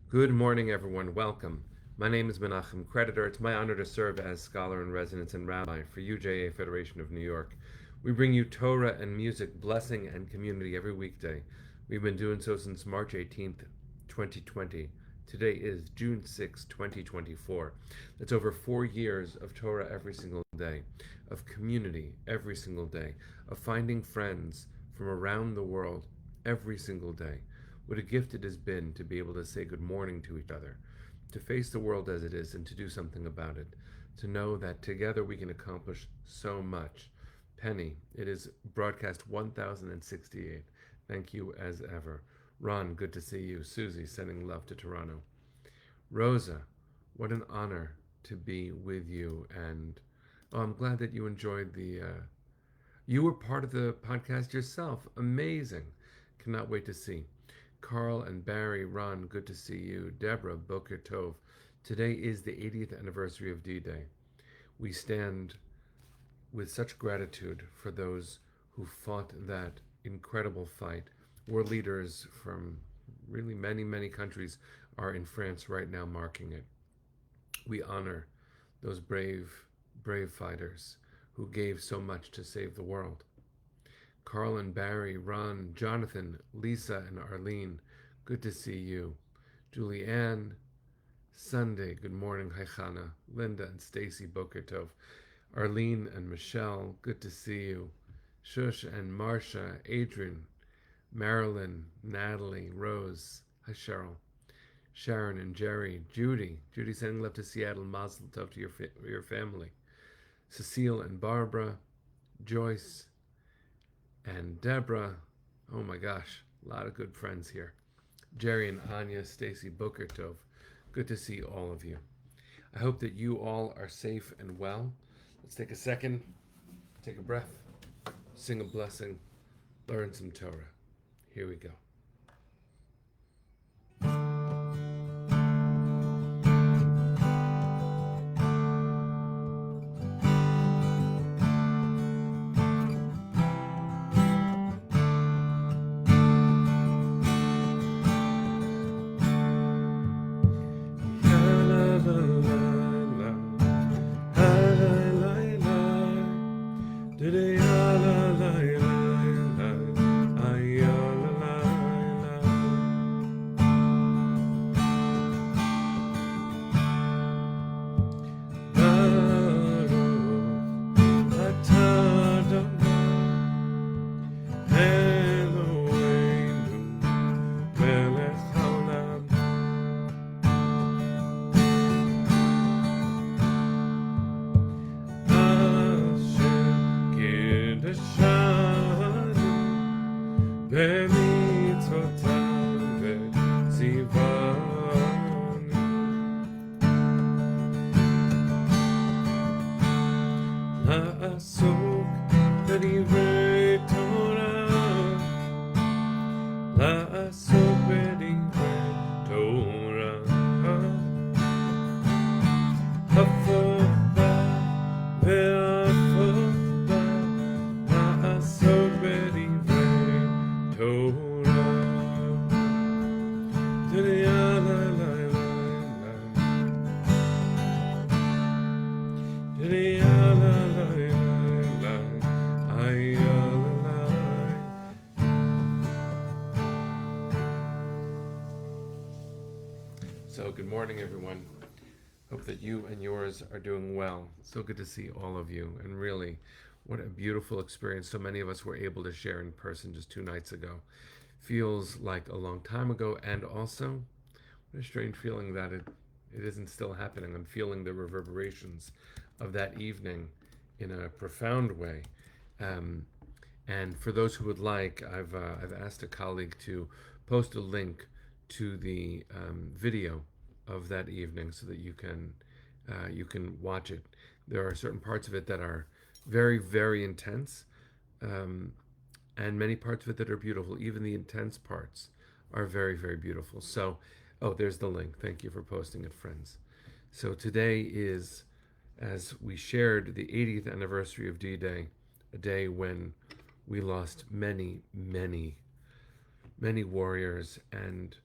Good morning, everyone. Welcome. My name is Menachem Creditor. It's my honor to serve as scholar in residence and rabbi for UJA Federation of New York. We bring you Torah and music, blessing, and community every weekday. We've been doing so since March 18th, 2020. Today is June 6th, 2024. That's over 4 years of Torah every single day, of community every single day, of finding friends from around the world every single day. What a gift it has been to be able to say good morning to each other, to face the world as it is and to do something about it, to know that together we can accomplish so much. Penny, it is broadcast 1068. Thank you as ever. Ron, good to see you. Susie, sending love to Toronto. Rosa, what an honor to be with you. And I'm glad that you enjoyed you were part of the podcast yourself. Amazing. Cannot wait to see. Carl and Barry, Ron, good to see you. Deborah, Boker Tov. Today is the 80th anniversary of D-Day. We stand with such gratitude for those who fought that incredible fight. World leaders from really many, many countries are in France right now marking it. We honor those brave fighters who gave so much to save the world. Carl and Barry, Ron, Jonathan, Lisa, and Arlene, good to see you. Julianne, Sunday, good morning, Haichana. Linda and Stacy, Boker Tov. Arlene and Michelle, good to see you. Shush and Marcia, Adrian, Marilyn, Natalie, Rose, hi Cheryl. Sharon and Jerry, Judy sending love to Seattle, Mazel Tov to your family. Cecile and Barbara, Joyce, and Deborah. Oh my gosh, a lot of good friends here. Jerry and Anya, Stacy, Boker Tov. Good to see all of you. I hope that you all are safe and well. Let's take a second, take a breath, sing a blessing, learn some Torah. Here we go. So, good morning, everyone. Hope that you and yours are doing well. So good to see all of you. And really, what a beautiful experience so many of us were able to share in person just 2 nights ago. Feels like a long time ago, and also, what a strange feeling that it isn't still happening. I'm feeling the reverberations of that evening in a profound way. And for those who would like, I've asked a colleague to post a link to the video of that evening so that you can watch it. There are certain parts of it that are very, very intense, and many parts of it that are beautiful. Even the intense parts are very, very beautiful. So, oh, there's the link. Thank you for posting it, friends. So today is, as we shared, the 80th anniversary of D-Day, a day when we lost many, many, many warriors, and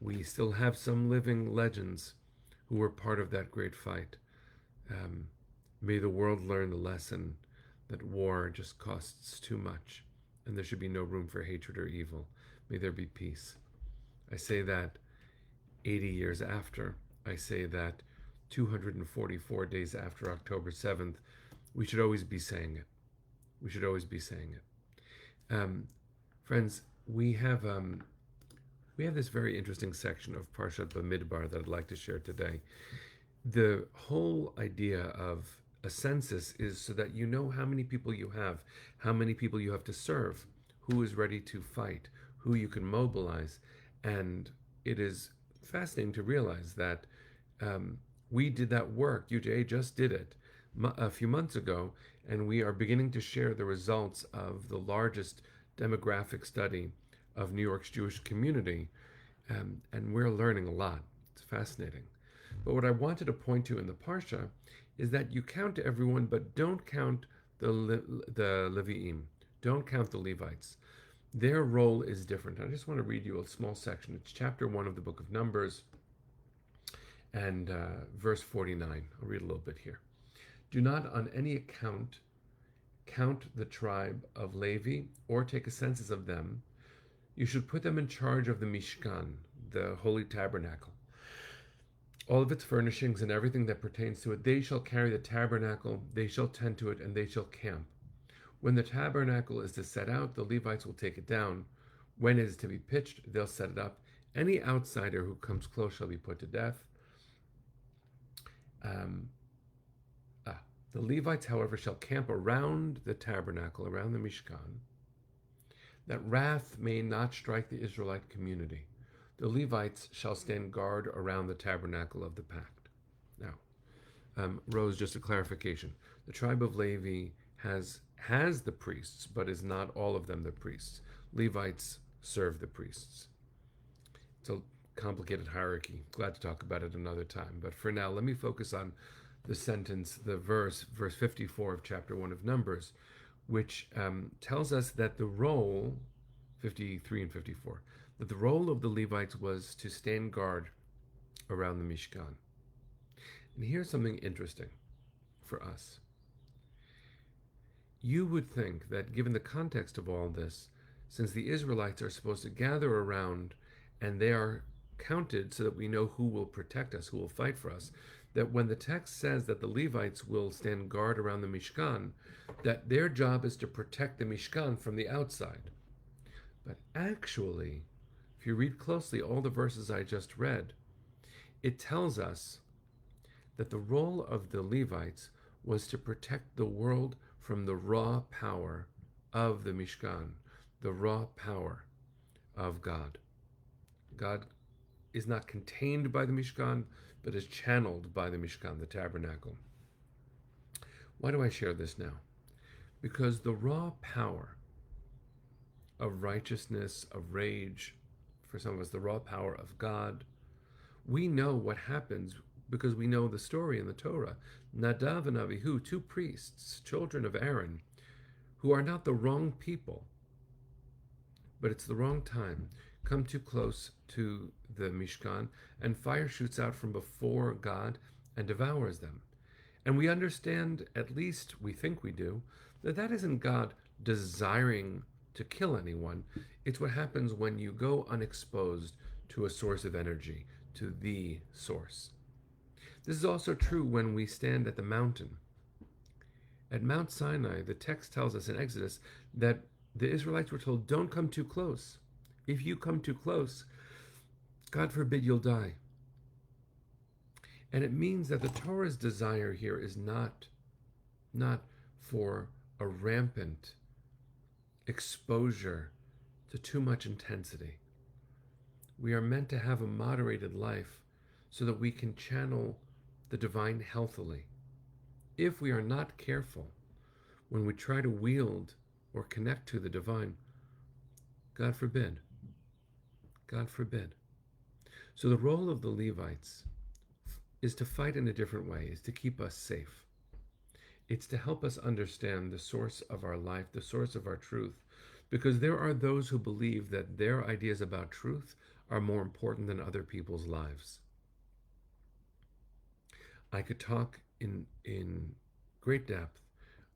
We still have some living legends who were part of that great fight. Um, May the world learn the lesson that war just costs too much and there should be no room for hatred or evil. May there be peace. I say that 80 years after. I say that 244 days after October 7th. We should always be saying it. We should always be saying it. Friends, we have this very interesting section of Parshat Bemidbar that I'd like to share today. The whole idea of a census is so that you know how many people you have, how many people you have to serve, who is ready to fight, who you can mobilize. And it is fascinating to realize that we did that work. UJA just did it a few months ago, and we are beginning to share the results of the largest demographic study of New York's Jewish community, and we're learning a lot. It's fascinating. But what I wanted to point to in the Parsha is that you count everyone, but don't count the Levi'im. Don't count the Levites. Their role is different. I just want to read you a small section. It's chapter 1 of the book of Numbers and verse 49. I'll read a little bit here. Do not on any account count the tribe of Levi or take a census of them. You should put them in charge of the Mishkan, the holy tabernacle, all of its furnishings and everything that pertains to it. They shall carry the tabernacle, they shall tend to it, and they shall camp. When the tabernacle is to set out, the Levites will take it down. When it is to be pitched, they'll set it up. Any outsider who comes close shall be put to death. The Levites, however, shall camp around the tabernacle, around the Mishkan, that wrath may not strike the Israelite community. The Levites shall stand guard around the tabernacle of the pact. Now, Rose, just a clarification. The tribe of Levi has the priests, but is not all of them the priests. Levites serve the priests. It's a complicated hierarchy. Glad to talk about it another time. But for now, let me focus on the sentence, the verse 54 of chapter 1 of Numbers, which tells us that the role, 53 and 54, that the role of the Levites was to stand guard around the Mishkan. And here's something interesting for us. You would think that given the context of all this, since the Israelites are supposed to gather around and they are counted so that we know who will protect us, who will fight for us, that when the text says that the Levites will stand guard around the Mishkan, that their job is to protect the Mishkan from the outside. But actually, if you read closely all the verses I just read, it tells us that the role of the Levites was to protect the world from the raw power of the Mishkan, the raw power of God. God is not contained by the Mishkan, but is channeled by the Mishkan, the tabernacle. Why do I share this now? Because the raw power of righteousness, of rage, for some of us, the raw power of God, we know what happens because we know the story in the Torah. Nadav and Avihu, two priests, children of Aaron, who are not the wrong people, but it's the wrong time, come too close to the Mishkan, and fire shoots out from before God and devours them. And we understand, at least we think we do, that that isn't God desiring to kill anyone. It's what happens when you go unexposed to a source of energy, to the source. This is also true when we stand at the mountain. At Mount Sinai, the text tells us in Exodus that the Israelites were told, don't come too close. If you come too close, God forbid you'll die. And it means that the Torah's desire here is not for a rampant exposure to too much intensity. We are meant to have a moderated life so that we can channel the divine healthily. If we are not careful when we try to wield or connect to the divine, God forbid. God forbid. So the role of the Levites is to fight in a different way, is to keep us safe. It's to help us understand the source of our life, the source of our truth, because there are those who believe that their ideas about truth are more important than other people's lives. I could talk in great depth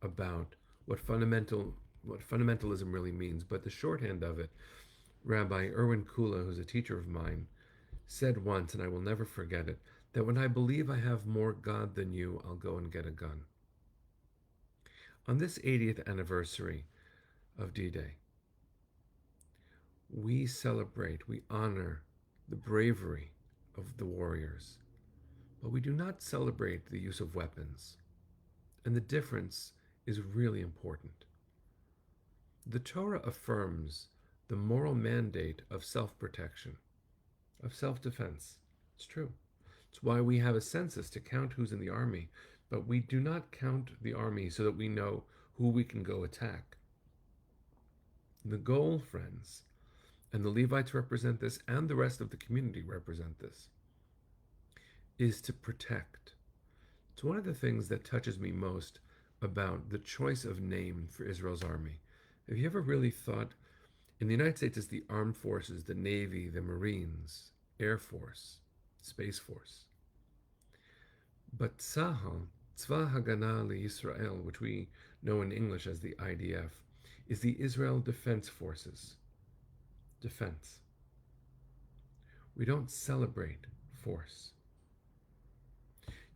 about what fundamentalism really means, but the shorthand of it, Rabbi Erwin Kula, who's a teacher of mine, said once, and I will never forget it, that when I believe I have more God than you, I'll go and get a gun. On this 80th anniversary of D-Day, we celebrate, we honor the bravery of the warriors, but we do not celebrate the use of weapons. And the difference is really important. The Torah affirms the moral mandate of self-protection, of self-defense. It's true. It's why we have a census to count who's in the army, but we do not count the army so that we know who we can go attack. The goal, friends, and the Levites represent this, and the rest of the community represent this, is to protect. It's one of the things that touches me most about the choice of name for Israel's army. Have you ever really thought, in the United States, it's the armed forces, the Navy, the Marines, Air Force, Space Force. But Tzahal, Tzva Hagana Yisrael, which we know in English as the IDF, is the Israel Defense Forces. Defense. We don't celebrate force.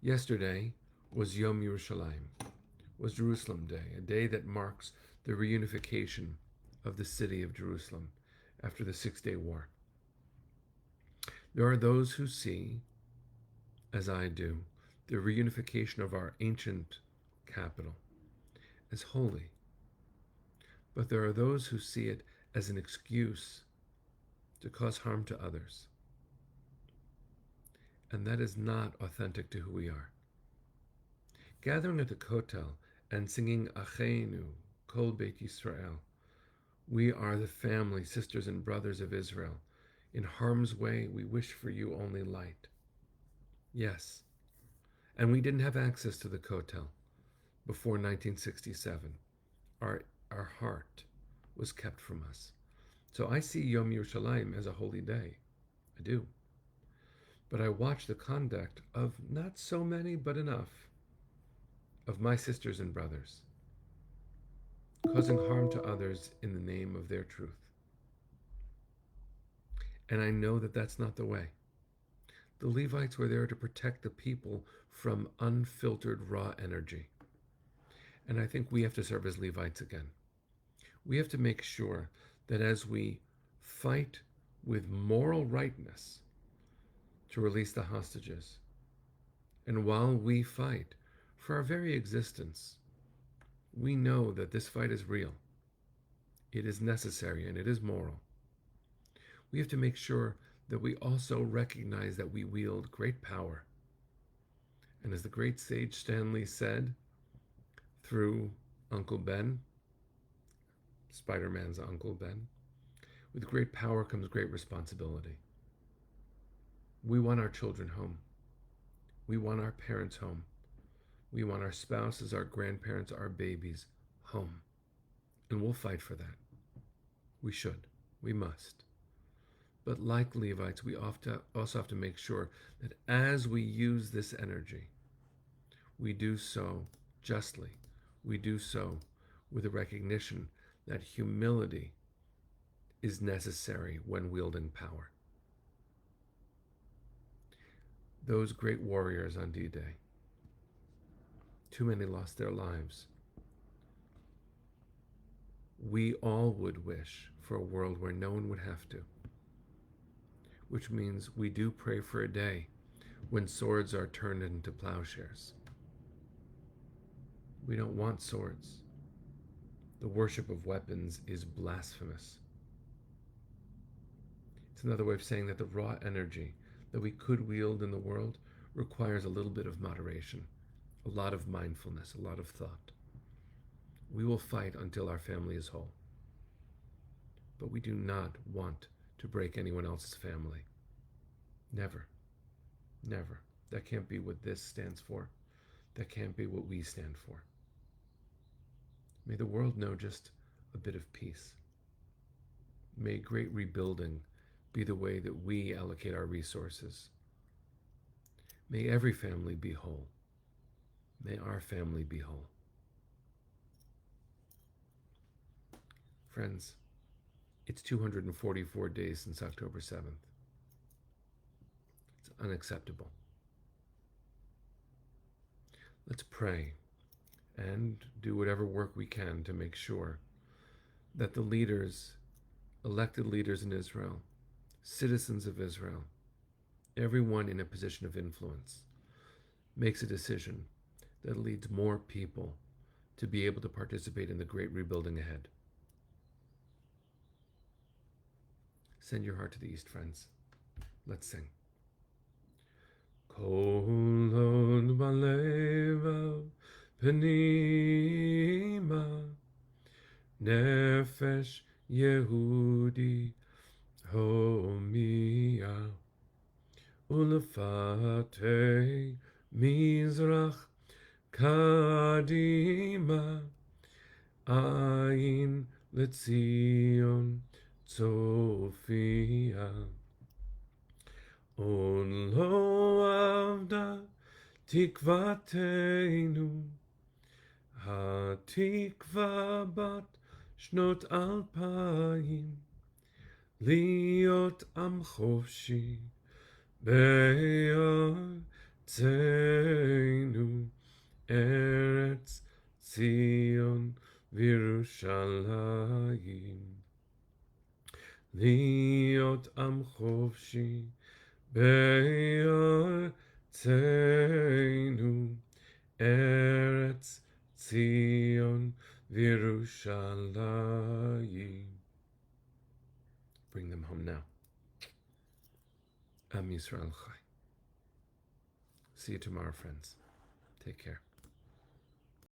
Yesterday was Yom Yerushalayim, was Jerusalem Day, a day that marks the reunification of the city of Jerusalem after the Six-Day War. There are those who see, as I do, the reunification of our ancient capital as holy. But there are those who see it as an excuse to cause harm to others. And that is not authentic to who we are. Gathering at the Kotel and singing Acheinu, Kol Beit Yisrael, we are the family, sisters and brothers of Israel. In harm's way, we wish for you only light. Yes, and we didn't have access to the Kotel before 1967. Our heart was kept from us. So I see Yom Yerushalayim as a holy day. I do. But I watch the conduct of not so many, but enough, of my sisters and brothers, causing harm to others in the name of their truth. And I know that that's not the way. The Levites were there to protect the people from unfiltered raw energy. And I think we have to serve as Levites again. We have to make sure that as we fight with moral rightness to release the hostages, and while we fight for our very existence, we know that this fight is real. It is necessary and it is moral. We have to make sure that we also recognize that we wield great power. And as the great sage Stanley said, through Uncle Ben, Spider-Man's Uncle Ben, with great power comes great responsibility. We want our children home. We want our parents home. We want our spouses, our grandparents, our babies home. And we'll fight for that. We should. We must. But like Levites, we also have to make sure that as we use this energy, we do so justly. We do so with a recognition that humility is necessary when wielding power. Those great warriors on D-Day, too many lost their lives. We all would wish for a world where no one would have to, which means we do pray for a day when swords are turned into plowshares. We don't want swords. The worship of weapons is blasphemous. It's another way of saying that the raw energy that we could wield in the world requires a little bit of moderation, a lot of mindfulness, a lot of thought. We will fight until our family is whole. But we do not want to break anyone else's family. Never. Never. That can't be what this stands for. That can't be what we stand for. May the world know just a bit of peace. May great rebuilding be the way that we allocate our resources. May every family be whole. May our family be whole. Friends, it's 244 days since October 7th. It's unacceptable. Let's pray and do whatever work we can to make sure that the leaders, elected leaders in Israel, citizens of Israel, everyone in a position of influence, makes a decision that leads more people to be able to participate in the great rebuilding ahead. Send your heart to the east, friends. Let's sing. Kol hod balevav pnima nefesh Yehudi homia ulefatei mizrach kadima ayin letzion tzofia Lo avda tikvateinu, hatikva bat shnot alpayim, liot am chofshi be'artzenu, eretz Zion v'Yerushalayim. Liot am chofshi Be'artzenu, Eretz Zion v'Yerushalayim. Bring them home now. Am Yisrael Chai. See you tomorrow, friends. Take care.